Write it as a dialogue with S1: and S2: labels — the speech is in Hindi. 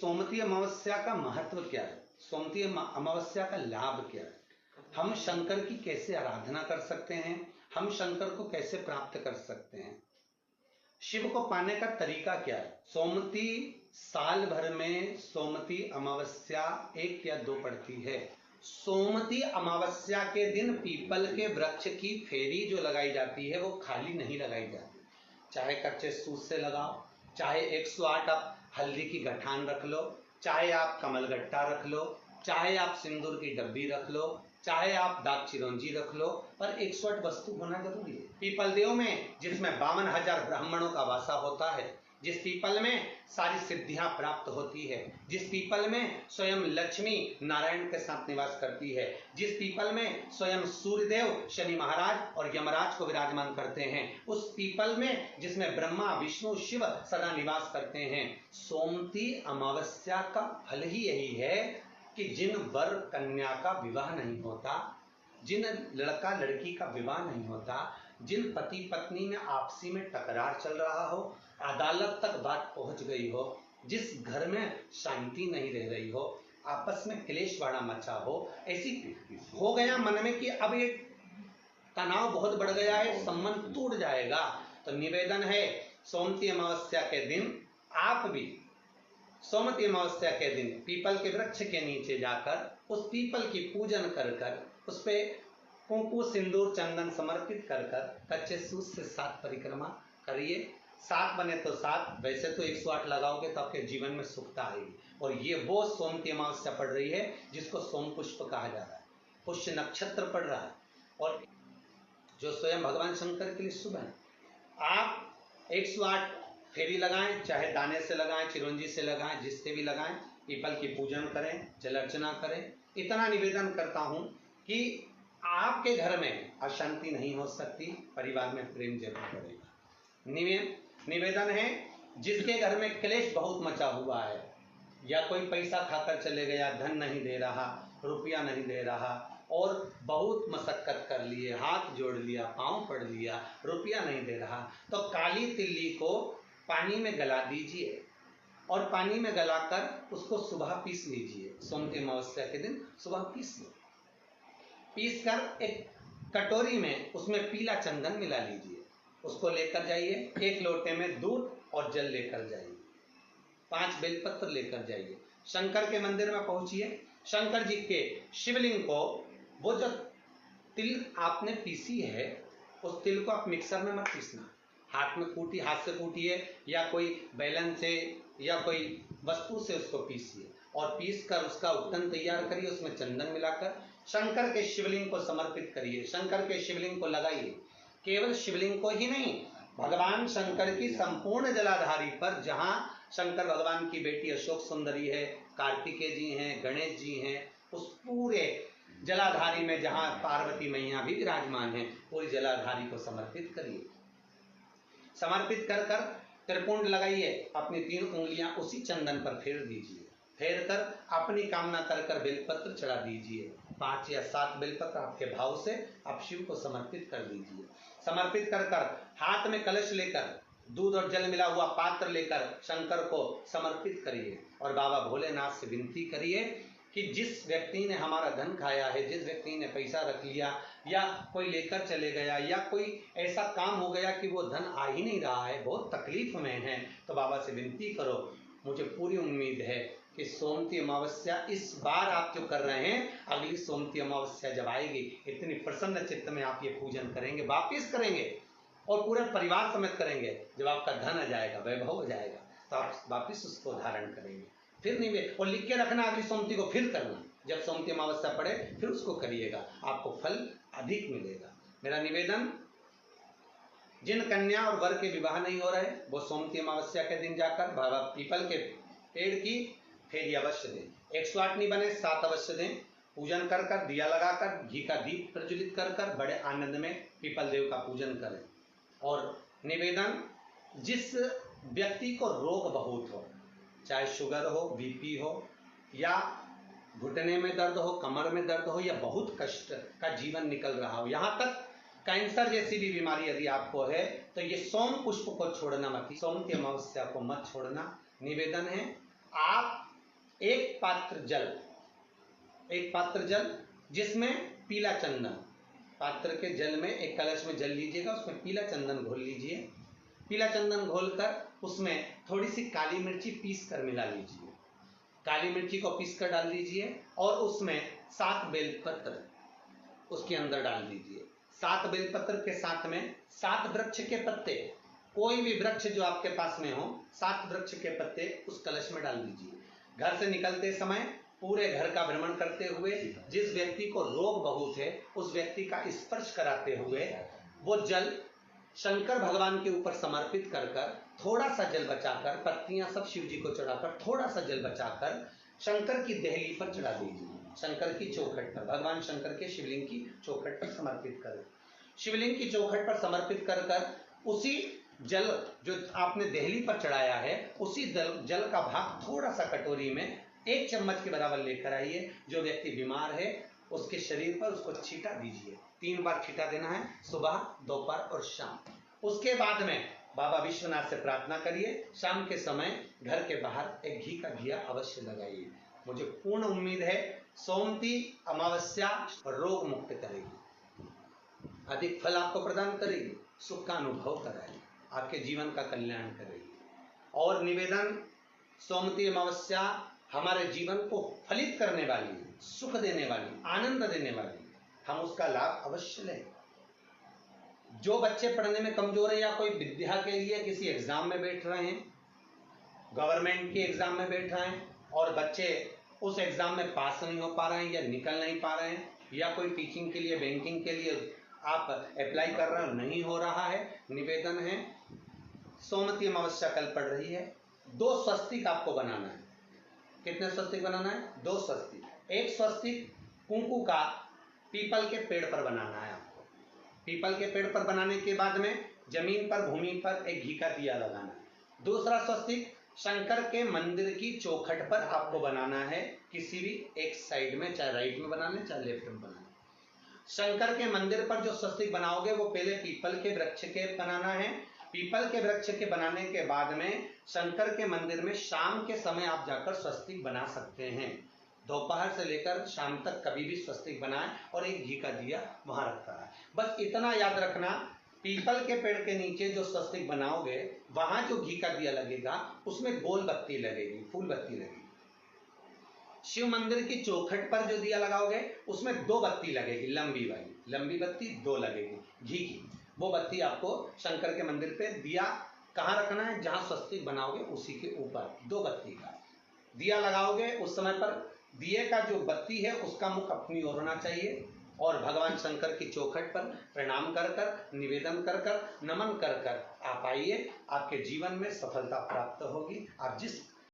S1: सोमवती अमावस्या का महत्व क्या है? सोमवती अमावस्या का लाभ क्या है? हम शंकर की कैसे आराधना कर सकते हैं? हम शंकर को कैसे प्राप्त कर सकते हैं? शिव को पाने का तरीका क्या है? सोमवती साल भर में सोमवती अमावस्या 1 या 2 पड़ती है। सोमवती अमावस्या के दिन पीपल के वृक्ष की फेरी जो लगाई जाती है वो खाली नहीं लगाई जाती। चाहे कच्चे सूत से लगाओ, चाहे 108 आप हल्दी की गठान रख लो, चाहे आप कमलगट्टा रख लो, चाहे आप सिंदूर की डब्बी रख लो, चाहे आप दाग चिरौंजी रख लो, पर 108 वस्तु होना जरूरी है। पीपल देव में जिसमें 52,000 ब्राह्मणों का वासा होता है, जिस पीपल में सारी सिद्धियां प्राप्त होती है, जिस पीपल में स्वयं लक्ष्मी नारायण के साथ निवास करती है, जिस पीपल में स्वयं सूर्यदेव शनि महाराज और यमराज को विराजमान करते हैं, उस पीपल में जिसमें ब्रह्मा विष्णु शिव सदा निवास करते हैं। सोमवती अमावस्या का फल ही यही है कि जिन वर कन्या का विवाह नहीं होता, जिन लड़का लड़की का विवाह नहीं होता, जिन पति पत्नी में आपसी में टकरार चल रहा हो, अदालत तक बात पहुंच गई हो, जिस घर में शांति नहीं रह रही हो, आपस में क्लेश बड़ा मचा हो, ऐसी हो गया मन में कि अब ये तनाव बहुत बढ़ गया है, संबंध टूट जाएगा, तो निवेदन है सोमवती अमावस्या के दिन आप भी सोमवती अमावस्या के दिन पीपल के वृक्ष के नीचे जाकर उस पीपल की पूजन कर कर उस पे कुंकु सिंदूर चंदन समर्पित कर कर कच्चे सूत से 7 परिक्रमा करिए। 7 बने तो 7, वैसे तो 108 लगाओगे तो आपके जीवन में सुखता आएगी। और ये वो सोमवती अमावस्या पड़ रही है जिसको सोम पुष्प कहा जा रहा है, पुष्य नक्षत्र पड़ रहा है और जो स्वयं भगवान शंकर के लिए शुभ है। आप 108 फेरी लगाएं, चाहे दाने से लगाएं, चिरौंजी से लगाएं, जिससे भी लगाएं, पीपल की पूजन करें, जल अर्चना करें। इतना निवेदन करता हूं कि आपके घर में अशांति नहीं हो सकती, परिवार में प्रेम जरूर बढ़ेगा। निवेदन है जिसके घर में क्लेश बहुत मचा हुआ है, या कोई पैसा खाकर चले गया, धन नहीं दे रहा, रुपया नहीं दे रहा और बहुत मशक्कत कर लिए, हाथ जोड़ लिया, पांव पड़ लिया, रुपया नहीं दे रहा, तो काली तिल्ली को पानी में गला दीजिए और पानी में गलाकर उसको सुबह पीस लीजिए। सोमवती अमावस्या के दिन सुबह पीस लो, पीस कर एक कटोरी में उसमें पीला चंदन मिला लीजिए, उसको लेकर जाइए, 1 लोटे में दूध और जल लेकर जाइए, 5 बेलपत्र लेकर जाइए, शंकर के मंदिर में पहुंचिए, शंकर जी के शिवलिंग को, वो जो तिल आपने पीसी है उस तिल को आप मिक्सर में मत पीसना, हाथ से कूटिए या कोई बैलन से या कोई वस्तु से उसको पीसिए और पीस कर उसका उपटन तैयार करिए, उसमें चंदन मिलाकर शंकर के शिवलिंग को समर्पित करिए, शंकर के शिवलिंग को लगाइए। केवल शिवलिंग को ही नहीं, भगवान शंकर की संपूर्ण जलाधारी पर, जहां शंकर भगवान की बेटी अशोक सुंदरी है, कार्तिकेय जी हैं, गणेश जी हैं, उस पूरे जलाधारी में जहां पार्वती मैया भी विराजमान है, पूरी जलाधारी को समर्पित करिए। समर्पित कर कर त्रिपुंड लगाइए, अपनी 3 उंगलियां उसी चंदन पर फेर दीजिए, फेर कर अपनी कामना कर कर बेलपत्र चढ़ा दीजिए, 5 या 7 बेलपत्र आपके भाव से आप शिव को समर्पित कर दीजिए। समर्पित कर कर हाथ में कलश लेकर दूध और जल मिला हुआ पात्र लेकर शंकर को समर्पित करिए और बाबा भोलेनाथ से विनती करिए कि जिस व्यक्ति ने हमारा धन खाया है, जिस व्यक्ति ने पैसा रख लिया या कोई लेकर चले गया या कोई ऐसा काम हो गया कि वो धन आ ही नहीं रहा है, बहुत तकलीफ में है, तो बाबा से विनती करो। मुझे पूरी उम्मीद है कि सोमवती अमावस्या इस बार आप जो कर रहे हैं, अगली सोमवती अमावस्या जब आएगी, इतनी प्रसन्न चित्त में आप ये पूजन करेंगे, वापिस करेंगे और पूरे परिवार समेत करेंगे। जब आपका धन आ जाएगा, वैभव हो जाएगा, तो आप वापिस उसको धारण करेंगे। फिर नहीं, और लिख के रखना, अगली सोमवती को फिर करना, जब सोमवती अमावस्या पड़े फिर उसको करिएगा, आपको फल अधिक मिलेगा। मेरा निवेदन, जिन कन्या और वर के विवाह नहीं हो रहे, वो सोमवती अमावस्या के दिन जाकर बाबा पीपल के पेड़ की फेरी अवश्य दें। 108 नहीं बने 7 अवश्य दें। पूजन कर कर, दिया लगाकर, घी का दीप प्रज्वलित कर कर बड़े आनंद में पीपल देव का पूजन करें। और निवेदन, जिस व्यक्ति को रोग बहुत हो, चाहे शुगर हो, बीपी हो या घुटने में दर्द हो, कमर में दर्द हो या बहुत कष्ट का जीवन निकल रहा हो, यहाँ तक कैंसर जैसी भी बीमारी यदि आपको है, तो ये सोम पुष्प को छोड़ना मत, सोमवती अमावस्या को मत छोड़ना। निवेदन है, आप एक पात्र जल जिसमें पीला चंदन, पात्र के जल में एक कलश में जल लीजिएगा, उसमें पीला चंदन घोल लीजिए। पीला चंदन घोलकर उसमें थोड़ी सी काली मिर्ची पीस कर मिला लीजिए, काली मिर्ची को पीस कर डाल दीजिए और उसमें 7 बेलपत्र उसके अंदर डाल दीजिए। 7 बेलपत्र के साथ में 7 वृक्ष के पत्ते, कोई भी वृक्ष जो आपके पास में हो, 7 वृक्ष के पत्ते उस कलश में डाल दीजिए। घर से निकलते समय पूरे घर का भ्रमण करते हुए जिस व्यक्ति को रोग बहुत है उस व्यक्ति का स्पर्श कराते हुए वो जल शंकर भगवान के ऊपर समर्पित कर कर थोड़ा सा जल बचाकर, पत्तियां सब शिव जी को चढ़ाकर थोड़ा सा जल बचाकर शंकर की देहली पर चढ़ा दीजिए, शंकर की चौखट पर, भगवान शंकर के शिवलिंग की चौखट पर समर्पित करें। शिवलिंग की चौखट पर समर्पित कर कर उसी जल जो आपने देहली पर चढ़ाया है उसी जल का भाग थोड़ा सा कटोरी में 1 चम्मच के बराबर लेकर आइए। जो व्यक्ति बीमार है उसके शरीर पर उसको छींटा दीजिए, 3 बार छींटा देना है, सुबह, दोपहर और शाम। उसके बाद में बाबा विश्वनाथ से प्रार्थना करिए, शाम के समय घर के बाहर एक घी का दिया अवश्य लगाइए। मुझे पूर्ण उम्मीद है सोमती अमावस्या रोग मुक्त करेगी, अधिक फल आपको प्रदान करेगी, सुख का अनुभव कराएगी, आपके जीवन का कल्याण करेगी। और निवेदन, सोमती अमावस्या हमारे जीवन को फलित करने वाली, सुख देने वाली, आनंद देने वाली, हम उसका लाभ अवश्य लें। जो बच्चे पढ़ने में कमजोर है या कोई विद्या के लिए किसी एग्जाम में बैठ रहे हैं, गवर्नमेंट के एग्जाम में बैठ रहे हैं और बच्चे उस एग्जाम में पास नहीं हो पा रहे हैं या निकल नहीं पा रहे हैं, या कोई टीचिंग के लिए, बैंकिंग के लिए आप अप्लाई कर रहे हो, नहीं हो रहा है, निवेदन है सोमती अमावस्या कल पड़ रही है, 2 स्वस्तिक आपको बनाना है। कितने स्वस्तिक बनाना है? 2 स्वस्तिक। एक स्वस्तिक कुंकू का पीपल के पेड़ पर बनाना है आपको। पीपल के पेड़ पर बनाने के बाद में जमीन पर, भूमि पर एक घी का दिया लगाना है। दूसरा स्वस्तिक शंकर के मंदिर की चौखट पर आपको बनाना है, किसी भी एक साइड में, चाहे राइट में बना लें चाहे लेफ्ट में बना लें। शंकर के मंदिर पर जो स्वस्तिक बनाओगे वो पहले पीपल के वृक्ष के बनाना है। पीपल के वृक्ष के बनाने के बाद में शंकर के मंदिर में शाम के समय आप जाकर स्वस्तिक बना सकते हैं। दोपहर से लेकर शाम तक कभी भी स्वस्तिक बनाएं और एक घी का दिया वहां रखता है। बस इतना याद रखना, पीपल के पेड़ के नीचे जो स्वस्तिक बनाओगे वहां जो घी का दिया लगेगा उसमें गोल बत्ती लगेगी, फूल बत्ती लगेगी। शिव मंदिर की चौखट पर जो दिया लगाओगे उसमें 2 बत्ती लगेगी, लंबी वाली, लंबी बत्ती 2 लगेगी घी की। वो बत्ती आपको शंकर के मंदिर पे दिया कहाँ रखना है? जहां स्वस्तिक बनाओगे उसी के ऊपर 2 बत्ती का दिया लगाओगे। उस समय पर दिए का जो बत्ती है उसका मुख अपनी ओर होना चाहिए और भगवान शंकर की चौखट पर प्रणाम कर कर, निवेदन कर कर, नमन कर कर आप आइए। आपके जीवन में सफलता प्राप्त होगी। आप जिस